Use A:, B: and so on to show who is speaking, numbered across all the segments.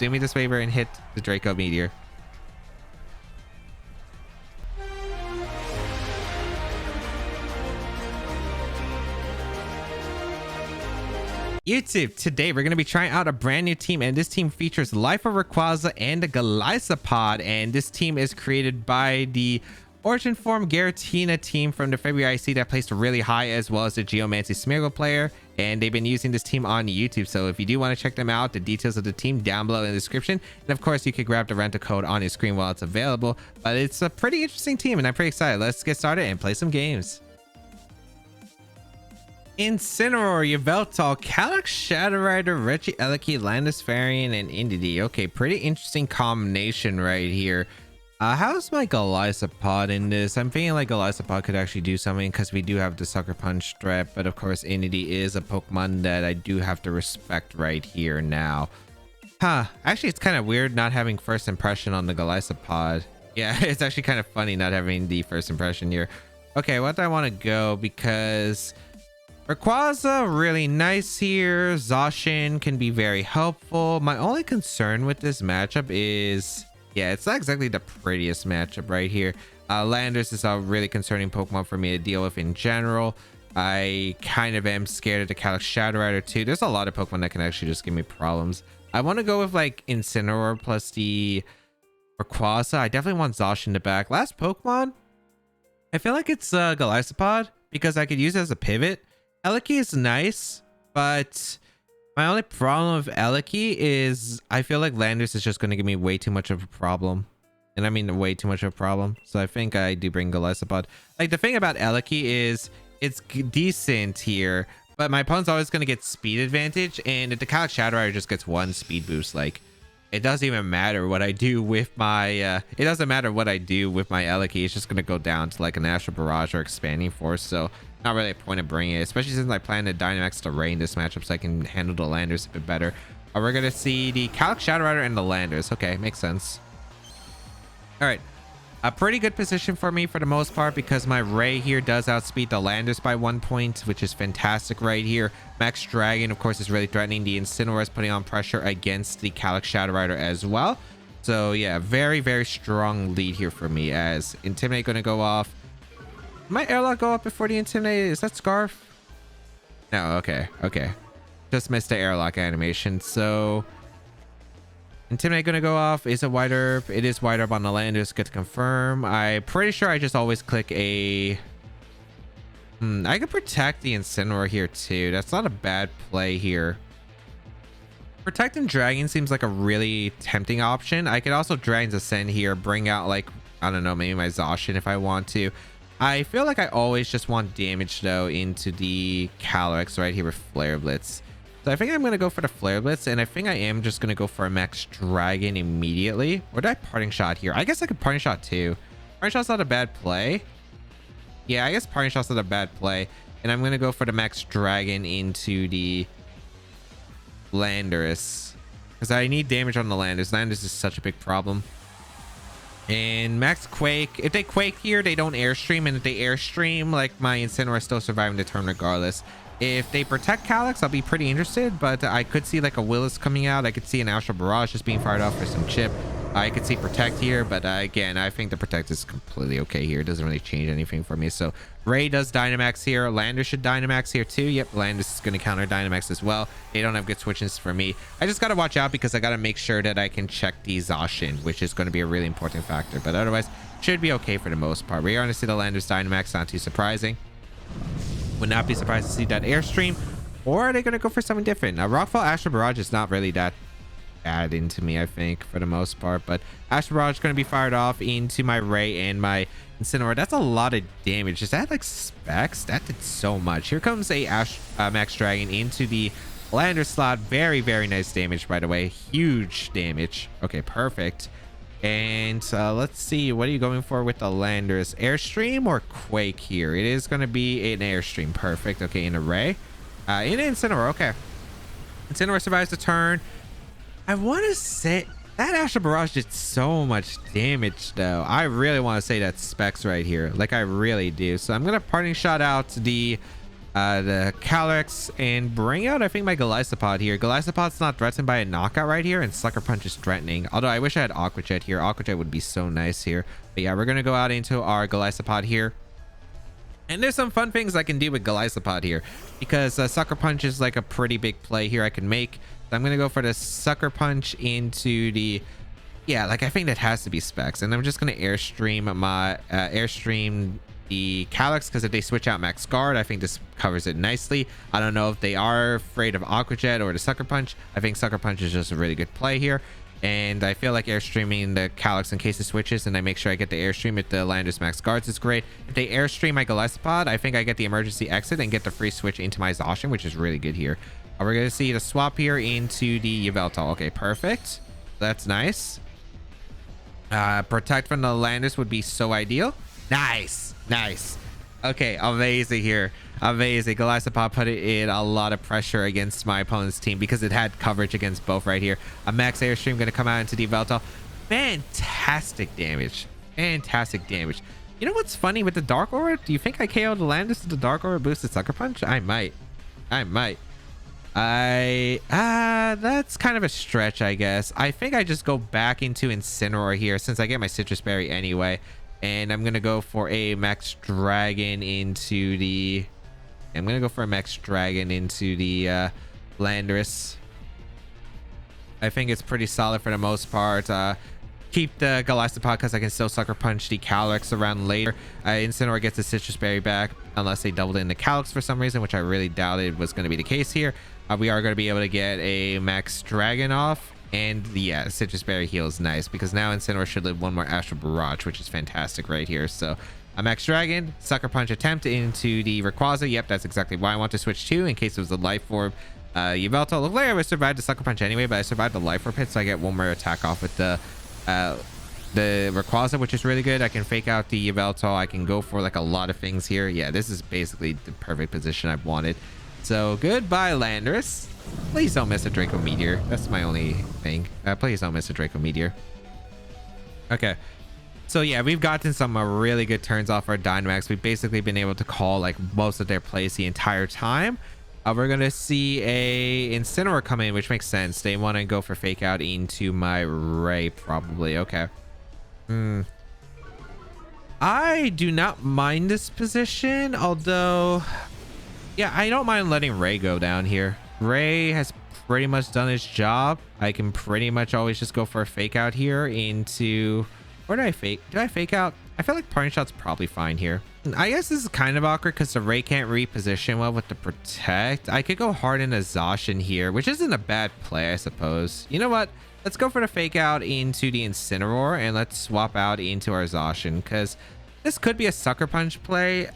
A: do me this favor and hit the Draco Meteor. YouTube, today we're going to be trying out a brand new team, and this team features Life of Rayquaza and the Golisopod, and this team is created by the Origin Form Giratina team from the February IC that placed really high, as well as the Geomancy Smeargle player, and they've been using this team on YouTube. So if you do want to check them out, the details of the team down below in the description, and of course you could grab the rental code on your screen while it's available. But it's a pretty interesting team and I'm pretty excited. Let's get started and play some games. Incineroar, Yveltal, Calyrex-Shadow, Regieleki, Landis-Varian, and Indeedee. Okay, pretty interesting combination right here. How's my Golisopod in this? I'm feeling like Golisopod could actually do something because we do have the Sucker Punch threat, but of course Indeedee is a Pokemon that I do have to respect right here now. Actually it's kind of weird not having first impression on the Golisopod. Yeah, it's actually kind of funny not having the first impression here. Okay, what do I want to go? Because Rayquaza, really nice here. Zacian can be very helpful. My only concern with this matchup is, yeah, it's not exactly the prettiest matchup right here. Landers is a really concerning Pokemon for me to deal with in general. I kind of am scared of the Calyrex-Shadow too. There's a lot of Pokemon that can actually just give me problems. I want to go with like Incineroar plus the Rayquaza. I definitely want Zacian to back. Last Pokemon, I feel like it's Golisopod because I could use it as a pivot. Eleki is nice, but my only problem with Eleki is I feel like Landers is just going to give me way too much of a problem. And I mean way too much of a problem. So I think I do bring Golisopod. Like the thing about Eleki is it's decent here, but my opponent's always going to get speed advantage. And if the Calyrex-Shadow just gets one speed boost, like it doesn't even matter what I do with my it doesn't matter what I do with my Eleki. It's just going to go down to like an Astral Barrage or Expanding Force. So not really a point of bringing it, especially since I plan to Dynamax the Rain this matchup so I can handle the Landers a bit better. We're gonna see the Calyrex-Shadow and the Landers. Okay, makes sense. All right, a pretty good position for me for the most part because my Ray here does outspeed the Landers by 1 point, which is fantastic right here. Max Dragon, of course, is really threatening. The Incineroar is putting on pressure against the Calyrex-Shadow as well. So yeah, very, very strong lead here for me as Intimidate gonna go off. Might Airlock go up before the Intimidate? Is that Scarf? No, okay. Just missed the Airlock animation. So Intimidate gonna go off. Is it White Herb? It is White Herb on the Landers. Good to confirm. I'm pretty sure I just always click a... I could protect the Incineroar here too. That's not a bad play here. Protecting Dragon seems like a really tempting option. I could also Dragon's Ascend here. Bring out like, I don't know, maybe my Zacian if I want to. I feel like I always just want damage though into the Calyrex right here with Flare Blitz. So I think I'm going to go for the Flare Blitz, and I think I am just going to go for a Max Dragon immediately. Or did I Parting Shot here? I guess I could Parting Shot too. Parting Shot's not a bad play. Yeah, I guess Parting Shot's not a bad play. And I'm going to go for the Max Dragon into the Landorus, because I need damage on the Landorus. Landorus is such a big problem. And Max Quake, if they Quake here, they don't Airstream, and if they Airstream, like my Incineroar is still surviving the turn regardless. If they protect Calyrex, I'll be pretty interested, but I could see like a Willis coming out. I could see an Astral Barrage just being fired off for some chip. I could see Protect here, but again, I think the Protect is completely okay here. It doesn't really change anything for me. So Ray does Dynamax here. Lander should Dynamax here too. Yep, Landers is going to counter Dynamax as well. They don't have good switches for me. I just got to watch out because I got to make sure that I can check the Zacian, which is going to be a really important factor. But otherwise, should be okay for the most part. We're going to see the Landers Dynamax, not too surprising. Would not be surprised to see that Airstream. Or are they going to go for something different? Now, Rockfall Astral Barrage is not really that bad into me, I think, for the most part, but Astral Barrage is going to be fired off into my Ray and my Incineroar. That's a lot of damage. Is that like specs? That did so much. Here comes a Max Dragon into the Lander slot. Very, very nice damage, by the way. Huge damage. Okay, perfect. And let's see, what are you going for with the Landers? Airstream or Quake here? It is going to be an Airstream. Perfect. Okay, in a Ray. In Incineroar. Okay. Incineroar survives the turn. I want to say that Astral Barrage did so much damage though. I really want to say that specs right here. Like I really do. So I'm going to Parting Shot out the the Calyrex and bring out, I think, my Golisopod here. Golisopod's not threatened by a knockout right here, and Sucker Punch is threatening. Although I wish I had Aqua Jet here. Aqua Jet would be so nice here. But yeah, we're going to go out into our Golisopod here. And there's some fun things I can do with Golisopod here, because Sucker Punch is like a pretty big play here I can make. So I'm going to go for the Sucker Punch into the... Yeah, like I think that has to be specs. And I'm just going to Airstream my... Airstream the Calyrex, because if they switch out Max Guard, I think this covers it nicely. I don't know if they are afraid of Aqua Jet or the Sucker Punch. I think Sucker Punch is just a really good play here. And I feel like Airstreaming the Calyrex in case it switches, and I make sure I get the Airstream if the Landorus Max Guards is great. If they Airstream my Golisopod, I think I get the emergency exit and get the free switch into my Zacian, which is really good here. We're going to see the swap here into the Yveltal. Okay, perfect. That's nice. Protect from the Landorus would be so ideal. Nice. Nice. Okay, amazing here. Amazing. Golisopod put it in a lot of pressure against my opponent's team because it had coverage against both right here. A Max Airstream going to come out into the Yveltal. Fantastic damage. Fantastic damage. You know what's funny with the Dark Aura? Do you think I KO'd the Landorus with the Dark Aura boosted Sucker Punch? I might. That's kind of a stretch, I guess. I think I just go back into Incineroar here since I get my Citrus Berry anyway. And I'm gonna go for a Max Dragon into the... I'm gonna go for a Max Dragon into the Landorus. I think it's pretty solid for the most part. Keep the Golisopod because I can still Sucker Punch the Calyrex around later. Incineroar gets the Citrus Berry back unless they doubled in the Calyrex for some reason, which I really doubted was going to be the case here. We are going to be able to get a Max Dragon off. And yeah, Citrus Berry heals nice because now Incineroar should live one more Astral Barrage, which is fantastic right here. So a Max Dragon, Sucker Punch attempt into the Rayquaza. Yep, that's exactly why I want to switch to in case it was a Life Orb. Yveltal looked like I would survive the Sucker Punch anyway, but I survived the Life Orb hit, so I get one more attack off with the Rayquaza, which is really good. I can fake out the Yveltal. I can go for like a lot of things here. Yeah, this is basically the perfect position I've wanted. So goodbye, Landorus. Please don't miss a Draco Meteor. That's my only thing. Please don't miss a Draco Meteor. Okay. So yeah, we've gotten some really good turns off our Dynamax. We've basically been able to call like most of their plays the entire time. We're going to see a Incineroar come in, which makes sense. They want to go for fake out into my Ray probably. Okay. I do not mind this position, although... Yeah, I don't mind letting Ray go down here. Ray has pretty much done his job. I can pretty much always just go for a fake out here into... Where do I fake? Do I fake out? I feel like Parting Shot's probably fine here. I guess this is kind of awkward because the Ray can't reposition well with the Protect. I could go hard into Zacian here, which isn't a bad play, I suppose. You know what? Let's go for the fake out into the Incineroar and let's swap out into our Zacian because this could be a Sucker Punch play.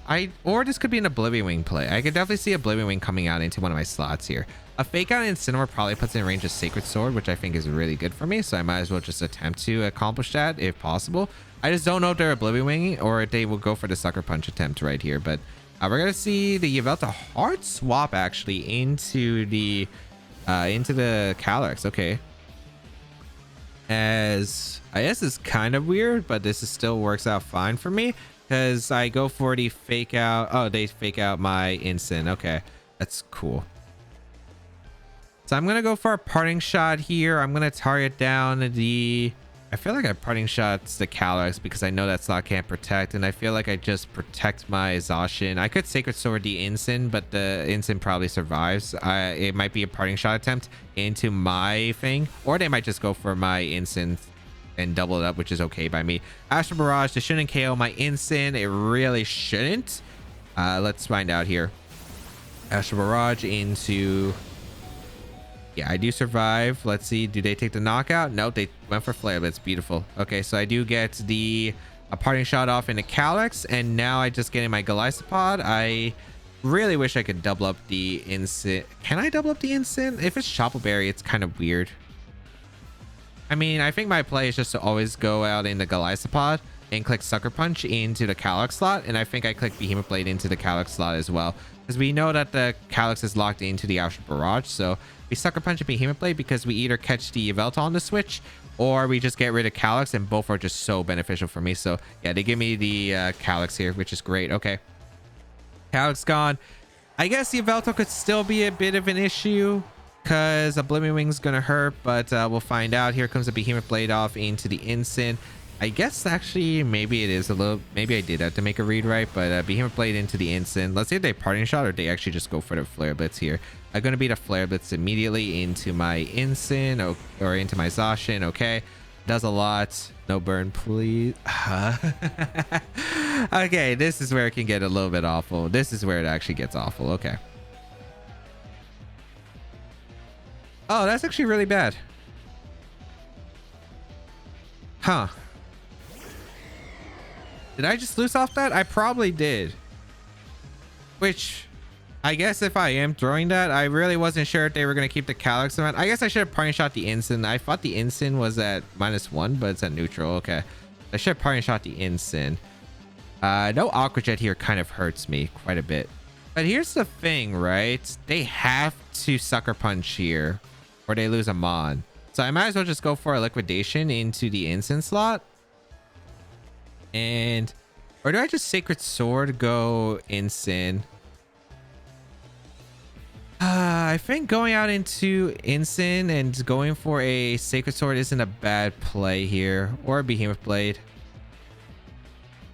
A: Or this could be an Oblivion Wing play. I could definitely see Oblivion Wing coming out into one of my slots here. A fake out Incineroar probably puts in range of Sacred Sword, which I think is really good for me. So I might as well just attempt to accomplish that if possible. I just don't know if they're Oblivion Winging or if they will go for the Sucker Punch attempt right here. But we're going to see the Yveltal hard swap actually into the Calyrex. Okay. As I guess it's kind of weird, but this is still works out fine for me because I go for the fake out. Oh, they fake out my Incin. Okay, that's cool. So I'm gonna go for a Parting Shot here. I'm gonna target down the... I feel like I Parting Shots the Calyrex because I know that slot can't protect, and I feel like I just protect my Zacian. I could Sacred Sword the Incin, but the Incin probably survives. It might be a Parting Shot attempt into my thing, or they might just go for my Incin and double it up, which is okay by me. Astral Barrage, this shouldn't KO my Incin. It really shouldn't. Let's find out here. Astral Barrage into... Yeah, I do survive. Let's see. Do they take the knockout? No, they went for Flare. That's beautiful. Okay, so I do get the Parting Shot off into Calyrex, and now I just get in my Golisopod. I really wish I could double up the Incin. Can I double up the Incin? If it's Chople Berry, it's kind of weird. I mean, I think my play is just to always go out in the Golisopod and click Sucker Punch into the Calyrex slot, and I think I click Behemoth Blade into the Calyrex slot as well, because we know that the Calyrex is locked into the Astral Barrage, so we Sucker Punch and Behemoth Blade because we either catch the Yveltal on the switch or we just get rid of Calyrex, and both are just so beneficial for me. So yeah, they give me the Calyrex here, which is great. Okay, Calyrex gone. I guess the Yveltal could still be a bit of an issue because Oblivion Wing's gonna hurt, but we'll find out. Here comes the Behemoth Blade off into the Instant. I guess actually maybe it is a little, maybe I did have to make a read right, but Behemoth Blade into the Instant. Let's see if they parting shot or they actually just go for the Flare Blitz here. I'm gonna beat a Flare Blitz immediately into my Instant or into my Zacian. Okay, does a lot. No burn, please. Okay, this is where it can get a little bit awful. This is where it actually gets awful. Okay. Oh, that's actually really bad. Huh. Did I just lose off that? I probably did. Which, I guess if I am throwing that, I really wasn't sure if they were going to keep the Calyrex event. I guess I should have parting shot the Instant. I thought the Instant was at -1, but it's at neutral. Okay. I should have parting shot the Instant. No Aqua Jet here kind of hurts me quite a bit. But here's the thing, right? They have to Sucker Punch here or they lose a Mon. So I might as well just go for a Liquidation into the Instant slot. And, or do I just Sacred Sword go Instant? I think going out into Instant and going for a Sacred Sword isn't a bad play here. Or a Behemoth Blade.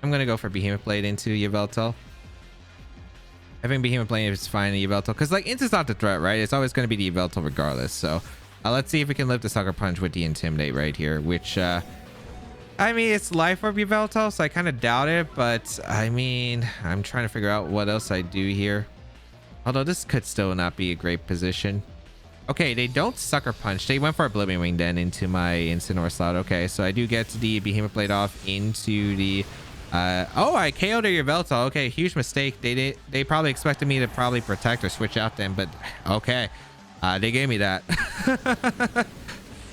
A: I'm going to go for Behemoth Blade into Yveltal. I think Behemoth Blade is fine in Yveltal. Because, like, Instant's not the threat, right? It's always going to be the Yveltal regardless. So, let's see if we can live the Sucker Punch with the Intimidate right here. Which, I mean, it's Life Orb Yveltal, so I kind of doubt it. But, I mean, I'm trying to figure out what else I do here. Although, this could still not be a great position. Okay, they don't Sucker Punch. They went for Oblivion Wing then into my Incineroar slot. Okay, so I do get the Behemoth Blade off into the... oh, I KO'd your Yveltal. Okay, huge mistake. They probably expected me to probably protect or switch out them, but okay. They gave me that.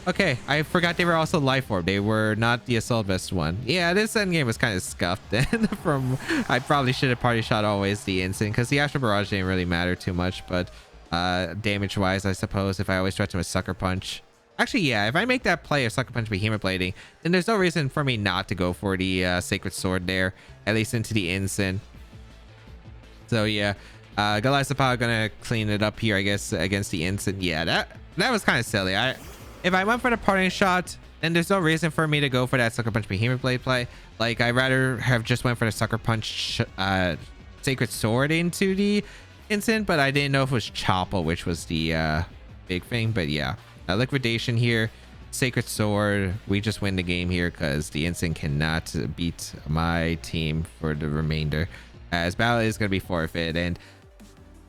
A: Okay, I forgot they were also Life Orb. They were not the Assault Vest one. Yeah, this endgame was kind of scuffed then from... I probably should have party shot always the Instant because the Astral Barrage didn't really matter too much, but damage-wise, I suppose, if I always threaten with Sucker Punch... Actually, yeah, if I make that play of Sucker Punch Behemoth Blading, then there's no reason for me not to go for the Sacred Sword there, at least into the Instant. So, yeah, Golisopod gonna clean it up here, I guess, against the Instant. Yeah, that was kind of silly. If I went for the parting shot, then there's no reason for me to go for that Sucker Punch Behemoth Blade play. Like, I'd rather have just went for the Sucker Punch Sacred Sword into the Instant, but I didn't know if it was Chople, which was the big thing, but yeah. Liquidation here, Sacred Sword. We just win the game here because the Instant cannot beat my team for the remainder, as battle is going to be forfeit. And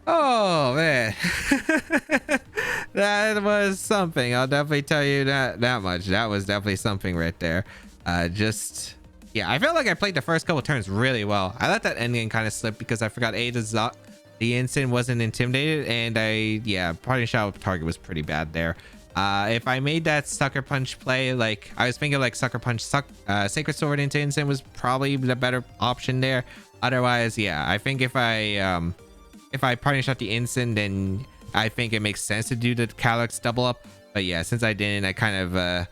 A: oh man, that was something. I'll definitely tell you that much. That was definitely something right there. Just yeah, I felt like I played the first couple turns really well. I let that endgame kind of slip because I forgot the Instant wasn't intimidated, and yeah, parting shot with target was pretty bad there. If I made that Sucker Punch play, like I was thinking like Sucker Punch Sacred Sword into Instant was probably the better option there. Otherwise, yeah, I think if I parting shot the Instant, then I think it makes sense to do the Calyrex double up. But yeah, since I didn't, I kind of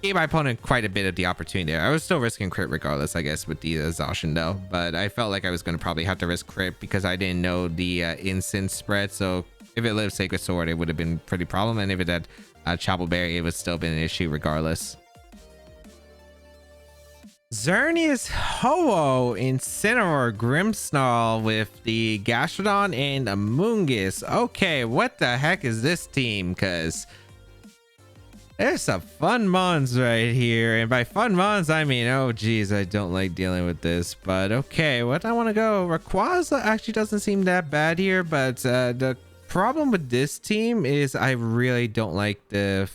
A: gave my opponent quite a bit of the opportunity there. I was still risking crit regardless, I guess, with the Zacian though. But I felt like I was going to probably have to risk crit because I didn't know the Instant spread. So if it lived Sacred Sword, it would have been pretty problem. And if it had Chople Berry, it would still been an issue regardless. Xerneas Ho-Oh, Incineroar, Grimmsnarl with the Gastrodon and Amoonguss. Okay, what the heck is this team? Because there's some fun mons right here. And by fun mons, I mean, oh geez, I don't like dealing with this. But okay, what I want to go? Rayquaza actually doesn't seem that bad here, but the problem with this team is I really don't like the...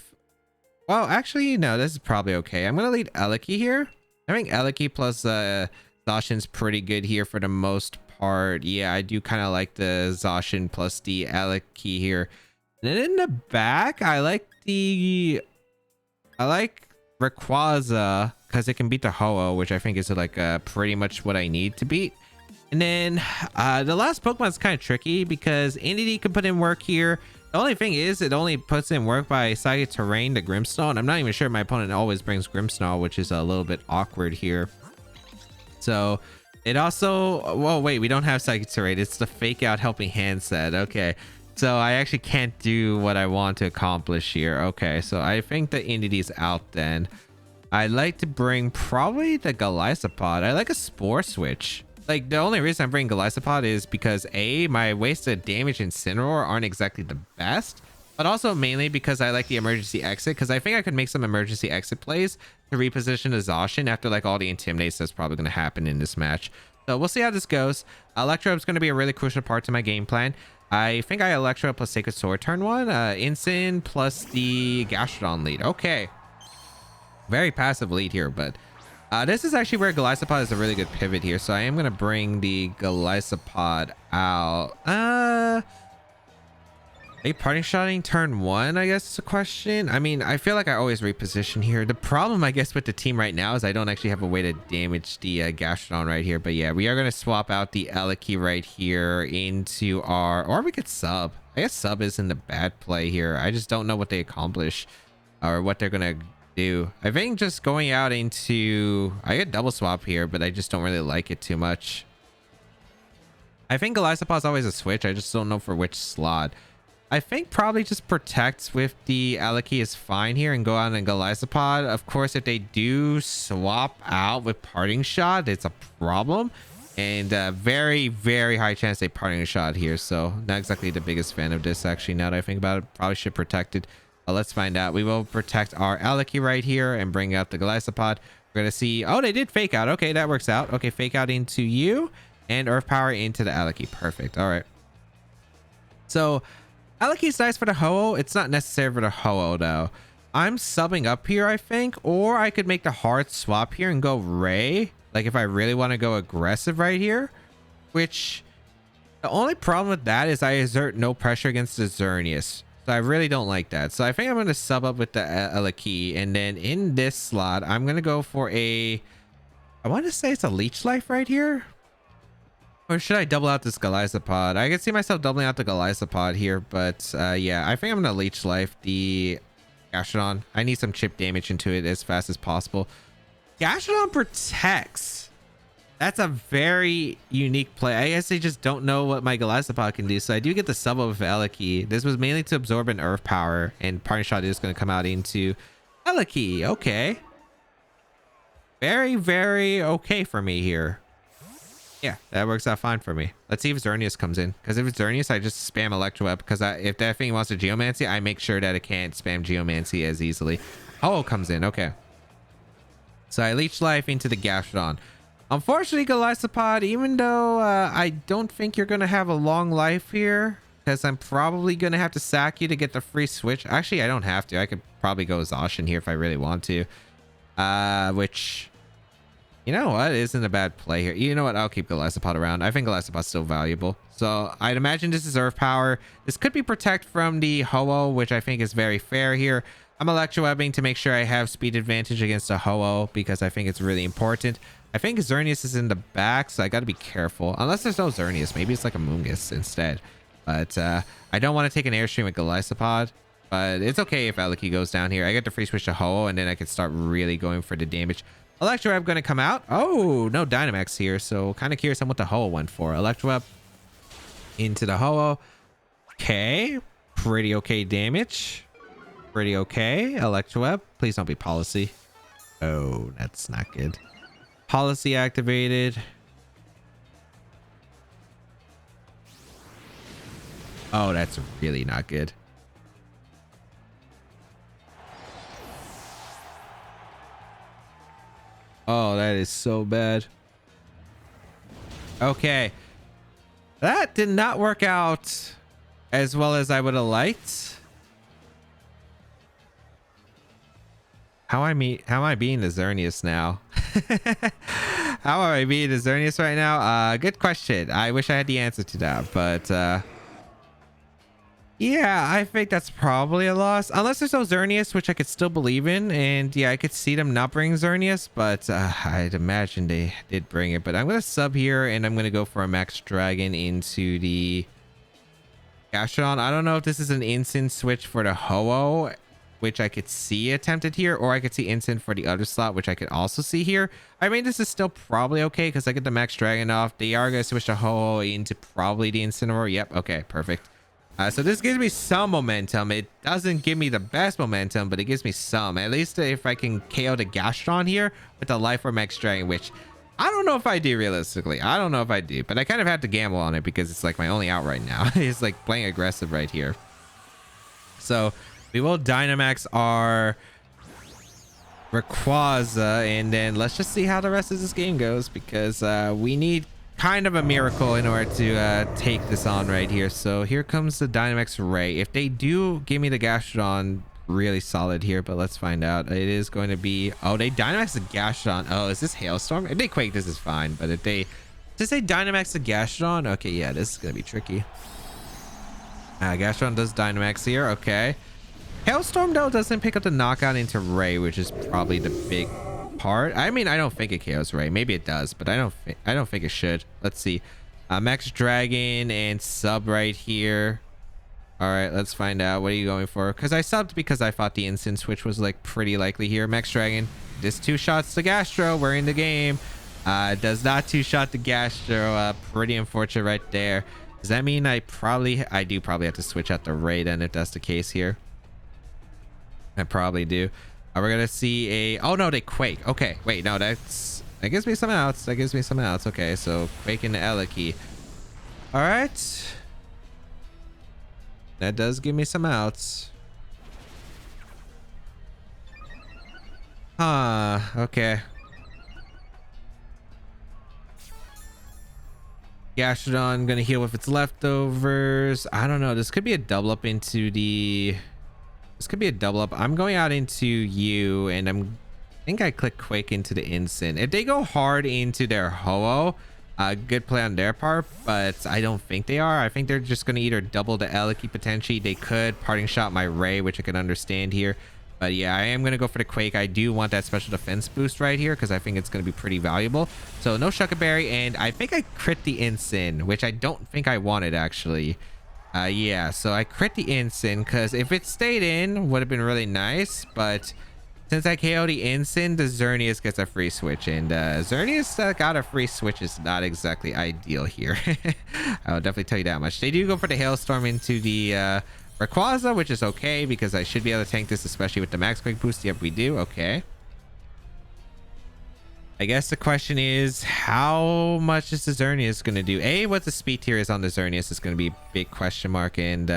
A: Well, actually, no, this is probably okay. I'm going to lead Eliki here. I think Eliki plus Zacian's pretty good here for the most part. Yeah, I do kind of like the Zacian plus the Eliki here. And then in the back, I like Rayquaza because it can beat the Ho-Oh, which I think is like pretty much what I need to beat. And then the last Pokemon is kind of tricky because Indeedee can put in work here. The only thing is it only puts in work by Psychic Terrain to Grimmsnarl. And I'm not even sure my opponent always brings Grimmsnarl, which is a little bit awkward here. So It also, well, wait, we don't have Psychic Terrain. It's the fake out helping hand set. Okay. So I actually can't do what I want to accomplish here. Okay. So I think the Entity's out then. I'd like to bring probably the Golisopod. I like a Spore Switch. Like, the only reason I'm bringing Golisopod is because A, my wasted damage and Incineroar aren't exactly the best. But also mainly because I like the emergency exit, because I think I could make some emergency exit plays to reposition Zacian after like all the intimidates that's probably going to happen in this match. So we'll see how this goes. Electro is going to be a really crucial part to my game plan. I think I Electro plus Sacred Sword turn one, Incin plus the Gastrodon lead. Okay. Very passive lead here, but this is actually where Golisopod is a really good pivot here. So I am going to bring the Golisopod out. A parting shotting turn one, I guess is a question. I mean, I feel like I always reposition here. The problem, I guess, with the team right now is I don't actually have a way to damage the Gastrodon right here. But yeah, we are going to swap out the Eliki right here into our... Or we could sub. I guess sub isn't a bad play here. I just don't know what they accomplish or what they're going to do. I think just going out into... I get double swap here, but I just don't really like it too much. I think Golisopod is always a switch. I just don't know for which slot. I think probably just protects with the Eliki is fine here and go out and Golisopod. Of course, if they do swap out with Parting Shot, it's a problem. And very, very high chance they Parting Shot here. So not exactly the biggest fan of this, actually, now that I think about it. Probably should protect it. But let's find out. We will protect our Eliki right here and bring out the Golisopod. We're going to see... Oh, they did fake out. Okay, that works out. Okay, fake out into you and Earth Power into the Eliki. Perfect. All right. So... Eliki's nice for the Ho-Oh. It's not necessary for the Ho-Oh though. I'm subbing up here, I think, or I could make the hard swap here and go Ray. Like if I really want to go aggressive right here, which the only problem with that is I exert no pressure against the Xerneas. So I really don't like that. So I think I'm going to sub up with the Eliki, and then in this slot, I'm going to go for I want to say it's a Leech Life right here. Or should I double out this Golisopod? I can see myself doubling out the Golisopod here, but yeah, I think I'm going to Leech Life the Gastrodon. I need some chip damage into it as fast as possible. Gastrodon protects. That's a very unique play. I guess they just don't know what my Golisopod can do, so I do get the sub of Eliki. This was mainly to absorb an Earth Power, and Parting Shot is going to come out into Eliki. Okay. Very, very okay for me here. Yeah, that works out fine for me. Let's see if Xerneas comes in. Because if it's Xerneas, I just spam Electro Web. Because if that thing wants to Geomancy, I make sure that it can't spam Geomancy as easily. Oh, comes in. Okay. So I Leech Life into the Gastrodon. Unfortunately, Golisopod, even though I don't think you're going to have a long life here, because I'm probably going to have to sack you to get the free switch. Actually, I don't have to. I could probably go Zacian here if I really want to. Which... You know what? Isn't a bad play here. You know what? I'll keep Golisopod around. I think Golisopod's still valuable. So I'd imagine this is Earth Power. This could be protect from the Ho-Oh, which I think is very fair here. I'm Electro-Webbing to make sure I have speed advantage against a Ho-Oh because I think it's really important. I think Xerneas is in the back, so I got to be careful. Unless there's no Xerneas. Maybe it's like a Moongus instead. But I don't want to take an Airstream with Golisopod. But it's okay if Eliki goes down here. I get the free switch to Ho-Oh, and then I can start really going for the damage. Electro-Web going to come out. Oh, no Dynamax here. So kind of curious on what the Ho-Oh went for. Electro-Web into the Ho-Oh. Okay. Pretty okay damage. Pretty okay. Electro-Web. Please don't be Policy. Oh, that's not good. Policy activated. Oh, that's really not good. Oh, that is so bad. Okay. That did not work out as well as I would have liked. How am I being the Xerneas now? How am I being the Xerneas right now? Good question. I wish I had the answer to that, but yeah, I think that's probably a loss. Unless there's no Xerneas, which I could still believe in. And yeah, I could see them not bring Xerneas, but I'd imagine they did bring it. But I'm going to sub here, and I'm going to go for a Max Dragon into the Gastrodon. I don't know if this is an instant switch for the Ho-Oh. which I could see attempted here, or I could see instant for the other slot, which I could also see here. I mean, this is still probably okay because I get the Max Dragon off. They are going to switch the Ho into probably the Incineroar. Yep. Okay, perfect. So this gives me some momentum. It doesn't give me the best momentum, but it gives me some. At least if I can KO the Gastron here with the Life Orb Max Dragon, which I don't know if I do realistically. I don't know if I do, but I kind of have to gamble on it because it's like my only out right now. It's like playing aggressive right here. So we will Dynamax our Rayquaza, and then let's just see how the rest of this game goes because we need kind of a miracle in order to take this on right here. So here comes the Dynamax Ray. If they do give me the Gastrodon, really solid here, but let's find out. It is going to be, oh, they Dynamax the Gastrodon. Oh, is this Hailstorm? If they Quake, this is fine, but if they just say Dynamax the Gastrodon, okay, yeah, this is gonna be tricky. Gastrodon does Dynamax here. Okay, Hailstorm though doesn't pick up the knockout into Ray, which is probably the big part. I mean, I don't think it KOs Ray. Maybe it does, but I don't think it should. Let's see. Max Dragon and sub right here. All right, let's find out. What are you going for? Because I subbed because I thought the instant switch was like pretty likely here. Max Dragon, just 2 shots to Gastro. We're in the game. Does not 2-shot the Gastro. Pretty unfortunate right there. Does that mean I do probably have to switch out the Ray then if that's the case here? I probably do. We're gonna see a, oh no, they Quake. Okay, wait, no, that gives me some outs. That gives me some outs. Okay, so Quake into Eliki. All right, that does give me some outs. Okay. Gastrodon gonna heal with its leftovers. I don't know, this could be a double up into the, this could be a double up. I'm going out into you, and I think I click Quake into the instant. If they go hard into their Ho-Oh, good play on their part, but I don't think they are. I think they're just going to either double the Eliki potentially. They could parting shot my Ray, which I can understand here. But yeah, I am going to go for the Quake. I do want that special defense boost right here because I think it's going to be pretty valuable. So no Shucker Berry, and I think I crit the instant, which I don't think I wanted actually. Yeah, so I crit the instant because if it stayed in, would have been really nice. But since I KO the instant, the Xerneas gets a free switch, and Xerneas got a free switch is not exactly ideal here. I'll definitely tell you that much. They do go for the Hailstorm into the Rayquaza, which is okay because I should be able to tank this, especially with the Max Quick boost. Yep, we do. Okay. I guess the question is, how much is the Xerneas going to do? What the speed tier is on the Xerneas is going to be a big question mark. And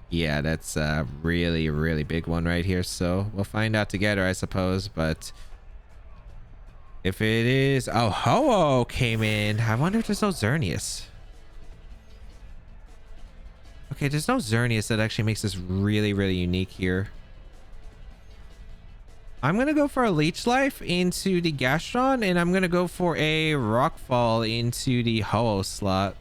A: yeah, that's a really, really big one right here. So we'll find out together, I suppose. But if it is... Oh, Ho-Oh came in. I wonder if there's no Xerneas. Okay, there's no Xerneas. That actually makes this really, really unique here. I'm going to go for a Leech Life into the Gastron, and I'm going to go for a Rockfall into the Ho-Oh slot.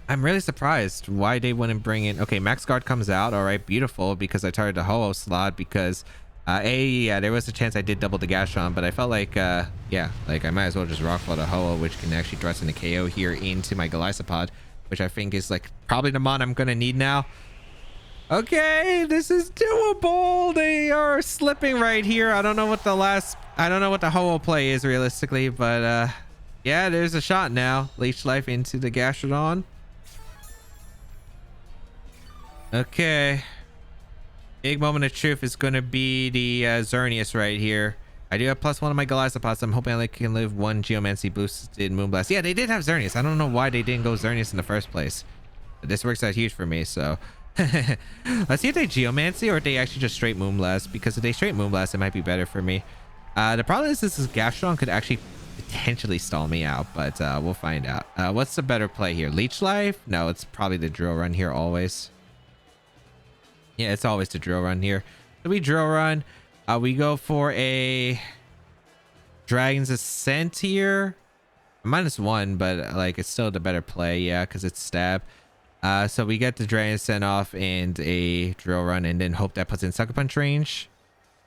A: I'm really surprised why they wouldn't bring in... Okay, Max Guard comes out. All right, beautiful, because I targeted the Ho-Oh slot because... yeah, there was a chance I did double the Gastron, but I felt like, yeah, like I might as well just Rockfall the Ho-Oh, which can actually thrust in the KO here into my Golisopod, which I think is like probably the mon I'm going to need now. Okay, this is doable. They are slipping right here. I don't know what the Ho-Oh play is realistically, but yeah, there's a shot now. Leech Life into the Gastrodon. Okay. Big moment of truth is going to be the Xerneas right here. I do have +1 on my Golisopod, so I'm hoping I can live 1 Geomancy boosted Moonblast. Yeah, they did have Xerneas. I don't know why they didn't go Xerneas in the first place. But this works out huge for me, so... Let's see if they Geomancy or if they actually just straight Moonblast, because if they straight Moonblast, it might be better for me. The problem is this Gastron could actually potentially stall me out, but we'll find out. What's the better play here? Leech Life? No, it's probably the Drill Run here always. Yeah, it's always the Drill Run here. So we Drill Run. We go for a Dragon's Ascent here. -1, but like it's still the better play, yeah, because it's stab. So we get the Dragon Ascent off and a Drill Run, and then hope that puts in Sucker Punch range.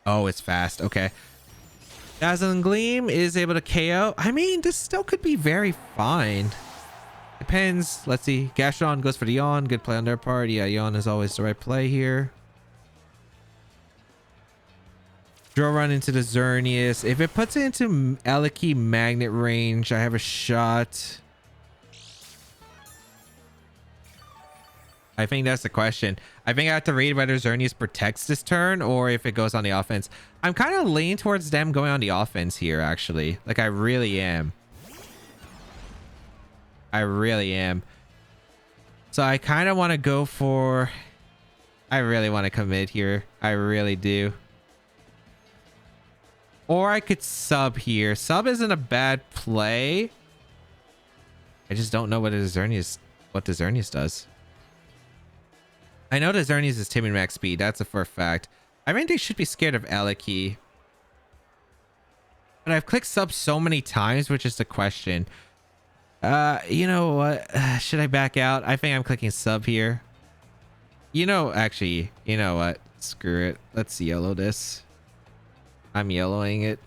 A: Oh, it's fast. Okay. Dazzling Gleam is able to KO. I mean, this still could be very fine. Depends. Let's see. Gastron goes for the Yawn. Good play on their part. Yeah, Yawn is always the right play here. Drill run into the Xerneas. If it puts it into Eliki magnet range, I have a shot. I think that's the question. I think I have to read whether Xerneas protects this turn or if it goes on the offense. I'm kind of leaning towards them going on the offense here, actually. Like, I really am. I really am. So I kind of want to go for... I really want to commit here. I really do. Or I could sub here. Sub isn't a bad play. I just don't know what the Xerneas does. I know the Xerneas is timid max speed. That's a for a fact. I think they should be scared of Eliki. But I've clicked sub so many times, which is the question. You know what? Should I back out? I think I'm clicking sub here. Actually, you know what? Screw it. Let's yellow this. I'm yellowing it.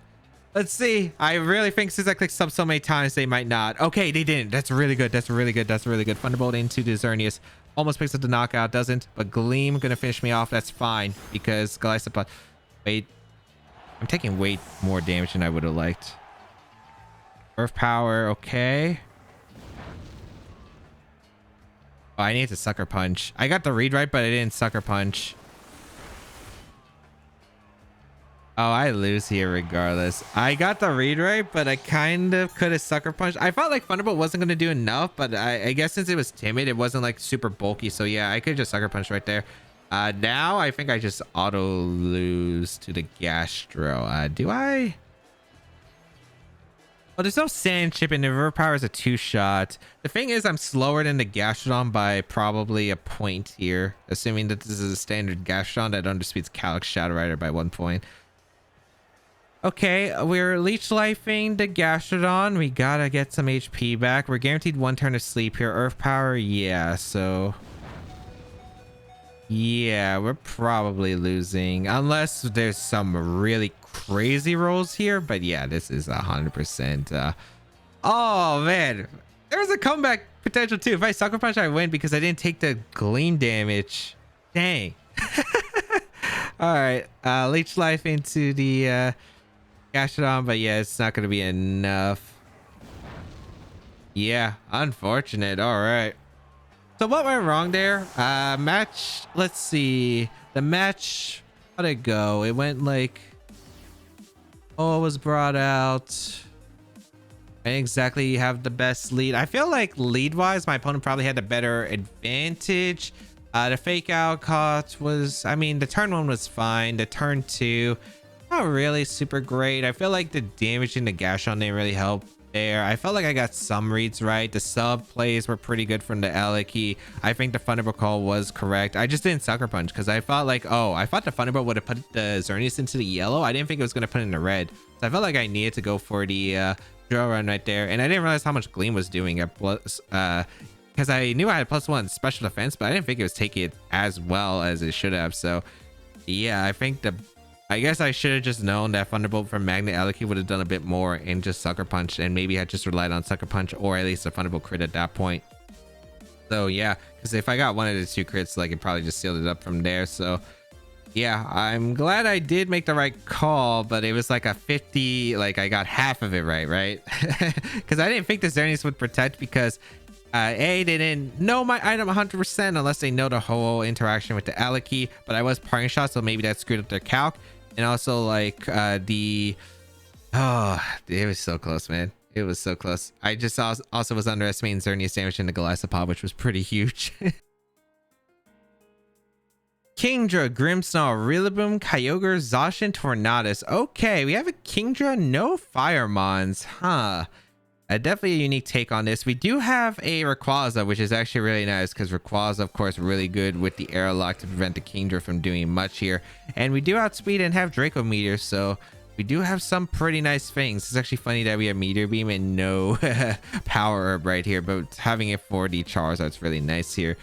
A: Let's see. I really think since I clicked sub so many times, they might not. Okay, they didn't. That's really good. That's really good. That's really good. Thunderbolt into the Xerneas. Almost picks up the knockout. Doesn't. But Gleam gonna finish me off. That's fine. Because Golisopod... Wait. I'm taking way more damage than I would have liked. Earth Power. Okay. Oh, I need to Sucker Punch. I got the read right, but I didn't Sucker Punch. Oh, I lose here regardless. I got the read right, but I kind of could have Sucker Punched. I felt like Thunderbolt wasn't going to do enough, but I guess since it was timid, it wasn't like super bulky. So yeah, I could just Sucker Punch right there. Now I think I just auto lose to the Gastro. Do I? Oh, there's no Sand Chip and the River Power is a 2-shot. The thing is, I'm slower than the Gastrodon by probably a point here, assuming that this is a standard Gastrodon that underspeeds Calyrex-Shadow Rider by 1 point. Okay, we're leech lifing the Gastrodon. We gotta get some HP back. We're guaranteed 1 turn of sleep here. Earth Power, yeah, so... Yeah, we're probably losing. Unless there's some really crazy rolls here. But yeah, this is 100%. Oh, man. There's a comeback potential, too. If I Sucker Punch, I win because I didn't take the Gleam damage. Dang. All right. Leech Life into the... Gastrodon, but yeah, it's not going to be enough. Yeah, unfortunate. All right. So what went wrong there? Match, let's see. The match, how'd it go? It went like... Oh, it was brought out. I didn't exactly have the best lead. I feel like lead-wise, my opponent probably had a better advantage. The fake out cost was... I mean, the turn 1 was fine. The turn 2... Not really super great. I feel like the damage in the Gastrodon didn't really help there. I felt like I got some reads right. The sub plays were pretty good from the Eliki. I think the Thunderbolt call was correct. I just didn't Sucker Punch because I felt like, I thought the Thunderbolt would have put the Xerneas into the yellow. I didn't think it was going to put it in the red. So I felt like I needed to go for the drill run right there. And I didn't realize how much Gleam was doing at plus, because I knew I had +1 special defense, but I didn't think it was taking it as well as it should have. So yeah, I guess I should have just known that Thunderbolt from Magnet Eliki would have done a bit more and just Sucker Punch, and maybe I just relied on Sucker Punch or at least a Thunderbolt crit at that point. So yeah, because if I got one of the 2 crits, like it probably just sealed it up from there. So yeah, I'm glad I did make the right call, but it was like a 50, like I got half of it right? Because I didn't think the Xerneas would protect because they didn't know my item 100% unless they know the whole interaction with the Eliki, but I was parting shot, so maybe that screwed up their calc. And also like it was so close, man. It was so close. I just also was underestimating Xerneas damage in the Golisopod, which was pretty huge. Kingdra, Grimmsnarl, Rillaboom, Kyogre, Zacian, Tornadus. Okay, we have a Kingdra, no Firemons, huh? Definitely a unique take on this. We do have a Rayquaza, which is actually really nice because Rayquaza, of course, really good with the Airlock to prevent the Kingdra from doing much here. And we do outspeed and have Draco Meteor, so we do have some pretty nice things. It's actually funny that we have Meteor Beam and no Power Herb right here, but having it for the Charizard's really nice here.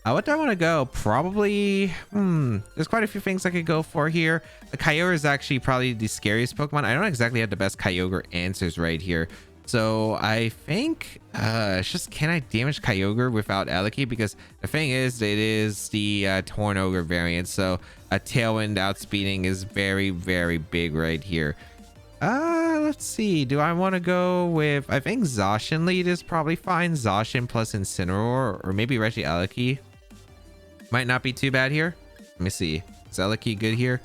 A: What do I want to go? Probably, there's quite a few things I could go for here. The Kyogre is actually probably the scariest Pokemon. I don't exactly have the best Kyogre answers right here. So I think it's just, can I damage Kyogre without Eliki? Because the thing is, it is the Torn Ogre variant, so a Tailwind outspeeding is very, very big right here. Let's see. Do I want to go with, I think Zacian lead is probably fine. Zacian plus Incineroar, or maybe Regieleki might not be too bad here. Let me see. Is Eliki good here?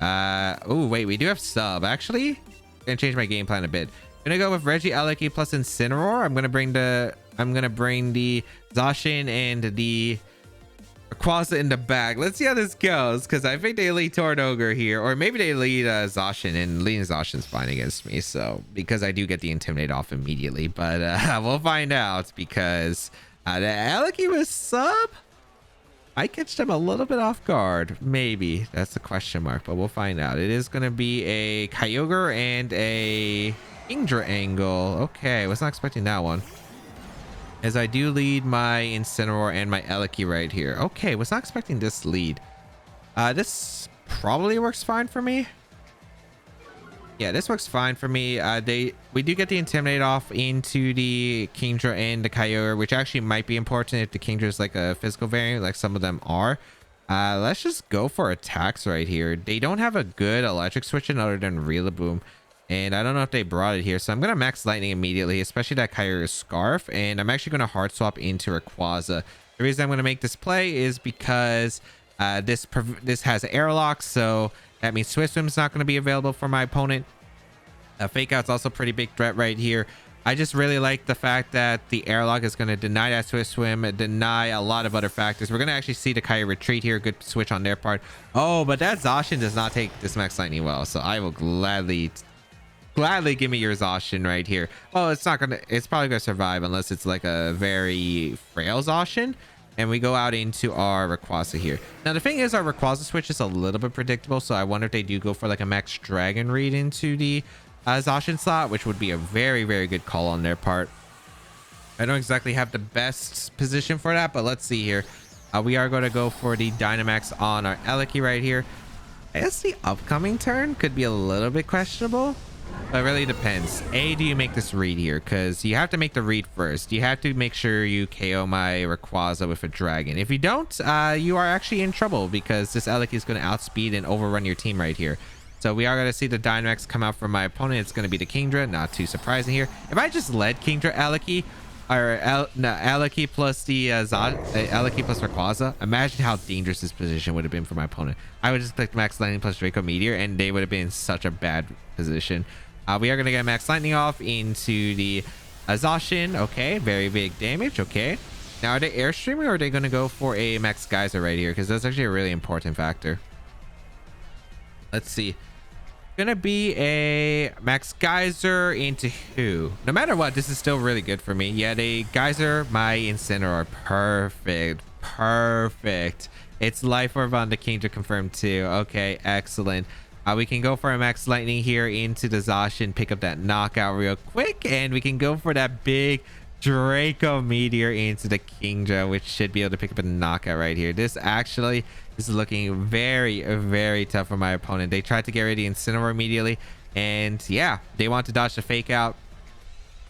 A: Oh wait, we do have sub. Actually, I'm gonna change my game plan a bit. I'm gonna go with Regieleki plus Incineroar. I'm gonna bring the Zacian and the Rayquaza in the back. Let's see how this goes, because I think they lead Torn Ogre here, or maybe they lead Zacian, and leading Zacian's fine against me, so because I do get the Intimidate off immediately. But we'll find out, because the Eliki was sub. I catched him a little bit off guard. Maybe that's the question mark, but we'll find out. It is going to be a Kyogre and a Kingdra angle. Okay, was not expecting that one, as I do lead my Incineroar and my Eliki right here. Okay, was not expecting this lead. This probably works fine for me. Yeah, this works fine for me. We do get the Intimidate off into the Kingdra and the Kyogre, which actually might be important if the Kingdra is like a physical variant, like some of them are. Let's just go for attacks right here. They don't have a good electric switch in other than Rillaboom, and I don't know if they brought it here, so I'm gonna max Lightning immediately, especially that Kyogre Scarf, and I'm actually gonna hard swap into Rayquaza. The reason I'm gonna make this play is because this has airlock, so that means Swift Swim is not going to be available for my opponent. Fake Out's also a pretty big threat right here. I just really like the fact that the airlock is going to deny that Swift Swim, deny a lot of other factors. We're going to actually see the Kyogre retreat here. Good switch on their part. Oh, but that Zacian does not take this max lightning well, so I will gladly give me your Zacian right here. Oh, it's probably gonna survive unless it's like a very frail Zacian. And we go out into our Rayquaza here. Now the thing is, our Rayquaza switch is a little bit predictable, so I wonder if they do go for like a max Dragon read into the Zacian slot, which would be a very, very good call on their part. I don't exactly have the best position for that, but let's see here. We are going to go for the Dynamax on our Eliki right here. I guess the upcoming turn could be a little bit questionable. It really depends. Do you make this read here? Because you have to make the read first. You have to make sure you KO my Rayquaza with a dragon. If you don't, you are actually in trouble, because this Eliki is going to outspeed and overrun your team right here. So we are going to see the Dynamax come out from my opponent. It's going to be the Kingdra. Not too surprising here. If I just led Kingdra Eliki, or Eliki plus the Eliki plus Rayquaza, imagine how dangerous this position would have been for my opponent. I would just click Max Lightning plus Draco Meteor, and they would have been in such a bad position. We are going to get Max Lightning off into the Zacian. Okay, very big damage. Okay, now are they airstreaming, or are they going to go for a Max Geyser right here? Because that's actually a really important factor. Let's see. Gonna be a Max Geyser into who? No matter what, this is still really good for me. Yeah, they Geyser my Incineroar. Perfect. It's Life Orb on the Kingdra confirmed too. Okay, excellent. We can go for a Max Lightning here into the Zacian, pick up that knockout real quick, and we can go for that big Draco Meteor into the Kingdra, which should be able to pick up a knockout right here. This actually is looking very, very tough for my opponent. They tried to get rid of the Incineroar immediately, and yeah, they want to dodge the Fake Out,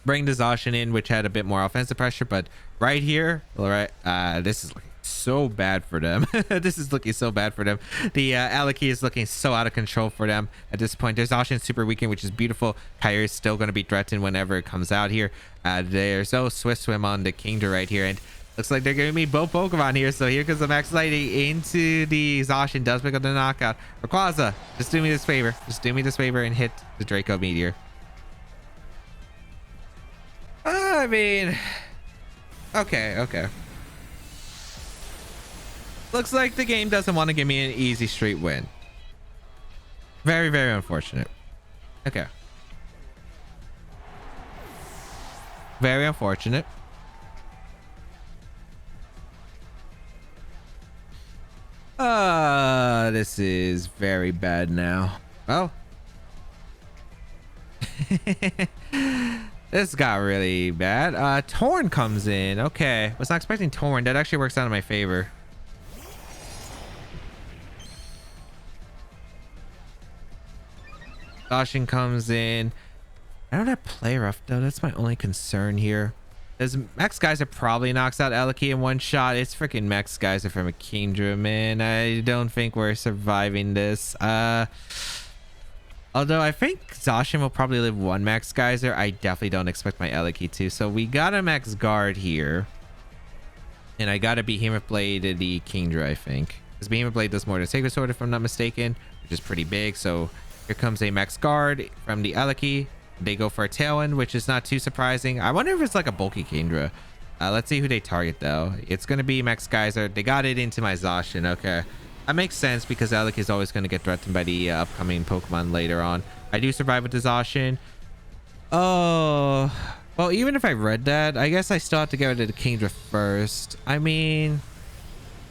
A: bring the Zacian in, which had a bit more offensive pressure, but right here, all right, this is looking so bad for them. This is looking so bad for them. The Eliki is looking so out of control for them at this point. There's Zacian super weakened, which is beautiful. Kyogre is still going to be threatened whenever it comes out here. There's Swift Swim on the Kingdra right here, and looks like they're giving me both Pokemon here. So here comes the Max Lightning into the Zacian. Does pick up the knockout. Rayquaza, just do me this favor. Just do me this favor and hit the Draco Meteor. I mean, okay. Looks like the game doesn't want to give me an easy straight win. Very, very unfortunate. Okay. Very unfortunate. This is very bad now. Oh. This got really bad. Torn comes in. Okay. Was not expecting Torn. That actually works out in my favor. Zacian comes in. I don't have play rough though. That's my only concern here. Because Max Geyser probably knocks out Eliki in one shot. It's freaking Max Geyser from a Kingdra, man. I don't think we're surviving this. Although I think Zacian will probably live one Max Geyser. I definitely don't expect my Eliki to. So we got a Max Guard here. And I got a Behemoth Blade to the Kingdra, I think. Because Behemoth Blade does more to Sacred Sword, if I'm not mistaken. Which is pretty big. So here comes a Max Guard from the Eliki. They go for a Tailwind, which is not too surprising. I wonder if it's like a bulky Kingdra. Let's see who they target, though. It's going to be Max Geyser. They got it into my Zacian. Okay. That makes sense because Eliki is always going to get threatened by the upcoming Pokemon later on. I do survive with the Zacian. Oh. Well, even if I read that, I guess I still have to get rid of the Kingdra first. I mean...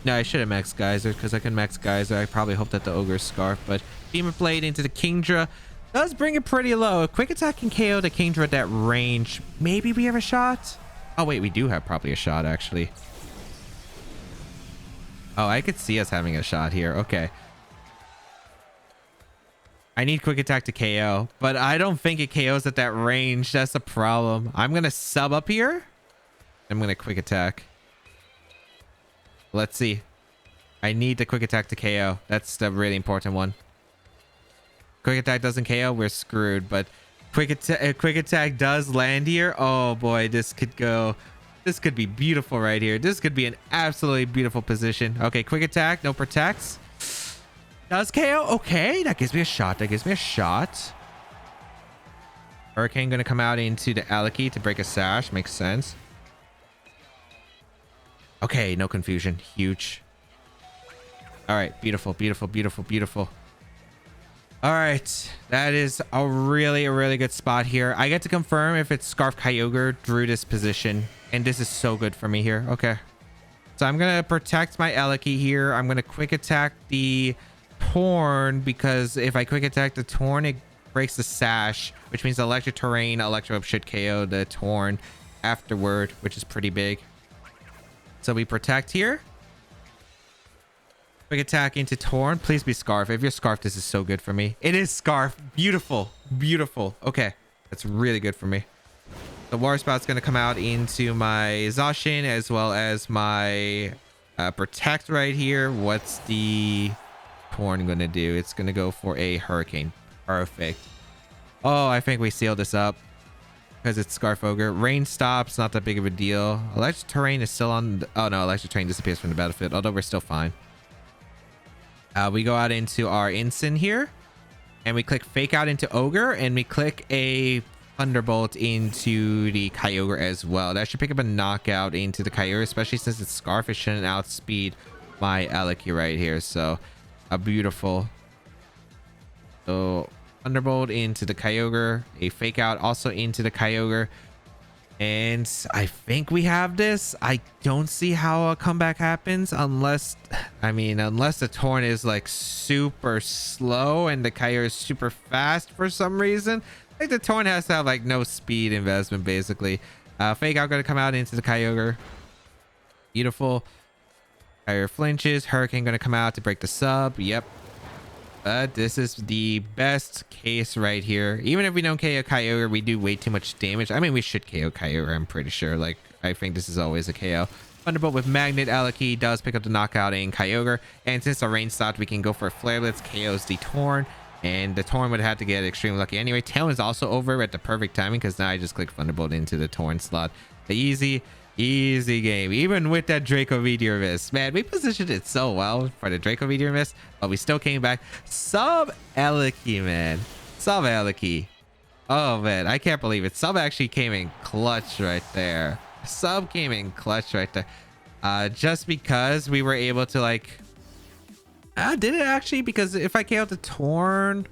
A: No, I should have Max Geyser because I can Max Geyser. I probably hope that the Ogre's Scarf. But Behemoth Blade into the Kingdra does bring it pretty low. Quick Attack can KO the Kingdra at that range. Maybe we have a shot? Oh, wait, we do have probably a shot, actually. Oh, I could see us having a shot here. Okay. I need Quick Attack to KO, but I don't think it KOs at that range. That's the problem. I'm going to sub up here. I'm going to Quick Attack. Let's see. I need the Quick Attack to KO. That's the really important one. Quick Attack doesn't KO, we're screwed. But Quick Attack does land here. Oh boy, this could go. This could be beautiful right here. This could be an absolutely beautiful position. Okay, Quick Attack, no protects. Does KO? Okay, that gives me a shot. That gives me a shot. Hurricane gonna come out into the Eliki to break a sash. Makes sense. Okay, no confusion. Huge. All right, beautiful, beautiful, beautiful, beautiful. All right, that is a really good spot here. I get to confirm if it's Scarf Kyogre drew this position, and this is so good for me here. Okay, so I'm gonna protect my Eliki here. I'm gonna Quick Attack the Torn because if I Quick Attack the Torn, it breaks the sash, which means the Electric Terrain, Electro should KO the Torn afterward, which is pretty big. So we protect here. Quick Attack into Torn. Please be Scarf. If you're Scarf, this is so good for me. It is Scarf. Beautiful. Beautiful. Okay. That's really good for me. The Water Spout's going to come out into my Zacian as well as my Protect right here. What's the Torn going to do? It's going to go for a Hurricane. Perfect. Oh, I think we sealed this up because it's Scarf Ogre. Rain stops. Not that big of a deal. Electric Terrain is still on... Oh, no. Electric Terrain disappears from the battlefield, although we're still fine. We go out into our Incin here and we click Fake Out into Ogre and we click a Thunderbolt into the Kyogre as well. That should pick up a knockout into the Kyogre, especially since it's Scarf. It shouldn't outspeed my Eliki right here. So beautiful. So Thunderbolt into the Kyogre, a Fake Out also into the Kyogre. And I think we have this. I don't see how a comeback happens unless the Torn is like super slow and the Kyogre is super fast for some reason. Like the Torn has to have like no speed investment basically. Fake Out gonna come out into the Kyogre. Beautiful. Kyogre flinches. Hurricane gonna come out to break the sub. Yep. This is the best case right here. Even if we don't KO Kyogre, we do way too much damage. I mean, we should KO Kyogre, I'm pretty sure. Like, I think this is always a KO. Thunderbolt with Magnet. Eliki does pick up the knockout in Kyogre. And since the rain stopped, we can go for Flare Blitz, KOs the Torn. And the Torn would have to get extremely lucky anyway. Tail is also over at the perfect timing because now I just click Thunderbolt into the Torn slot. The easy game, even with that Draco Meteor Mist. Man, we positioned it so well for the Draco Meteor Mist, but we still came back. Sub Eliki, man. Sub Eliki. Oh man, I can't believe it. Sub actually came in clutch right there. Sub came in clutch right there. Just because we were able to like did it actually? Because if I KO'd the Torn,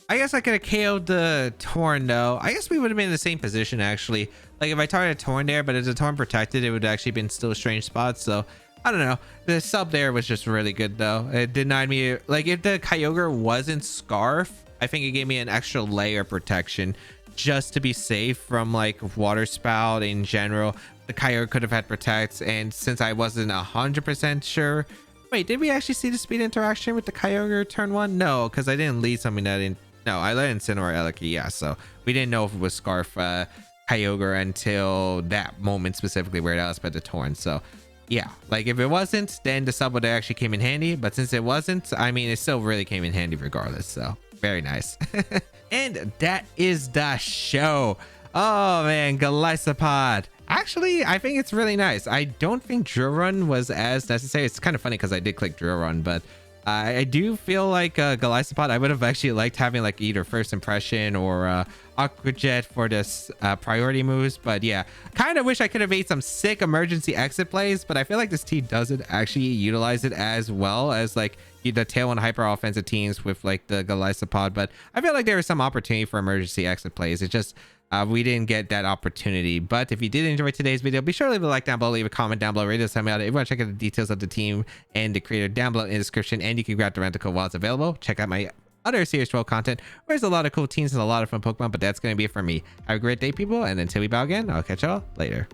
A: I guess I could have KO'd the Torn though. I guess we would have been in the same position actually. Like if I targeted Torn there, but if the Torn protected, it would actually been still a strange spot. So I don't know. The sub there was just really good though. It denied me, like if the Kyogre wasn't Scarf, I think it gave me an extra layer of protection just to be safe from like Water Spout in general. The Kyogre could have had Protect, and since I wasn't 100% sure. Wait, did we actually see the speed interaction with the Kyogre turn 1? No, because I didn't lead something that No, I let Incineroar Eleki, yeah. So we didn't know if it was Scarf Kyogre until that moment specifically where it outsped the Torn. So yeah, like if it wasn't, then the sub would actually came in handy. But since it wasn't, I mean, it still really came in handy regardless. So very nice. And that is the show. Oh man, Golisopod. Actually, I think it's really nice. I don't think Drill Run was as necessary. It's kind of funny because I did click Drill Run, but I do feel like Golisopod, I would have actually liked having like either First Impression or Aqua Jet for this priority moves. But yeah, kind of wish I could have made some sick emergency exit plays, but I feel like this team doesn't actually utilize it as well as like the tail and hyper offensive teams with like the Golisopod. But I feel like there was some opportunity for emergency exit plays. It just we didn't get that opportunity. But if you did enjoy today's video, be sure to leave a like down below, leave a comment down below, rate us out. If you want to check out the details of the team and the creator down below in the description, and you can grab the rental code while it's available. Check out my other Series 12 content where there's a lot of cool teams and a lot of fun Pokemon. But that's going to be it for me. Have a great day, people, and until we bow again, I'll catch y'all later.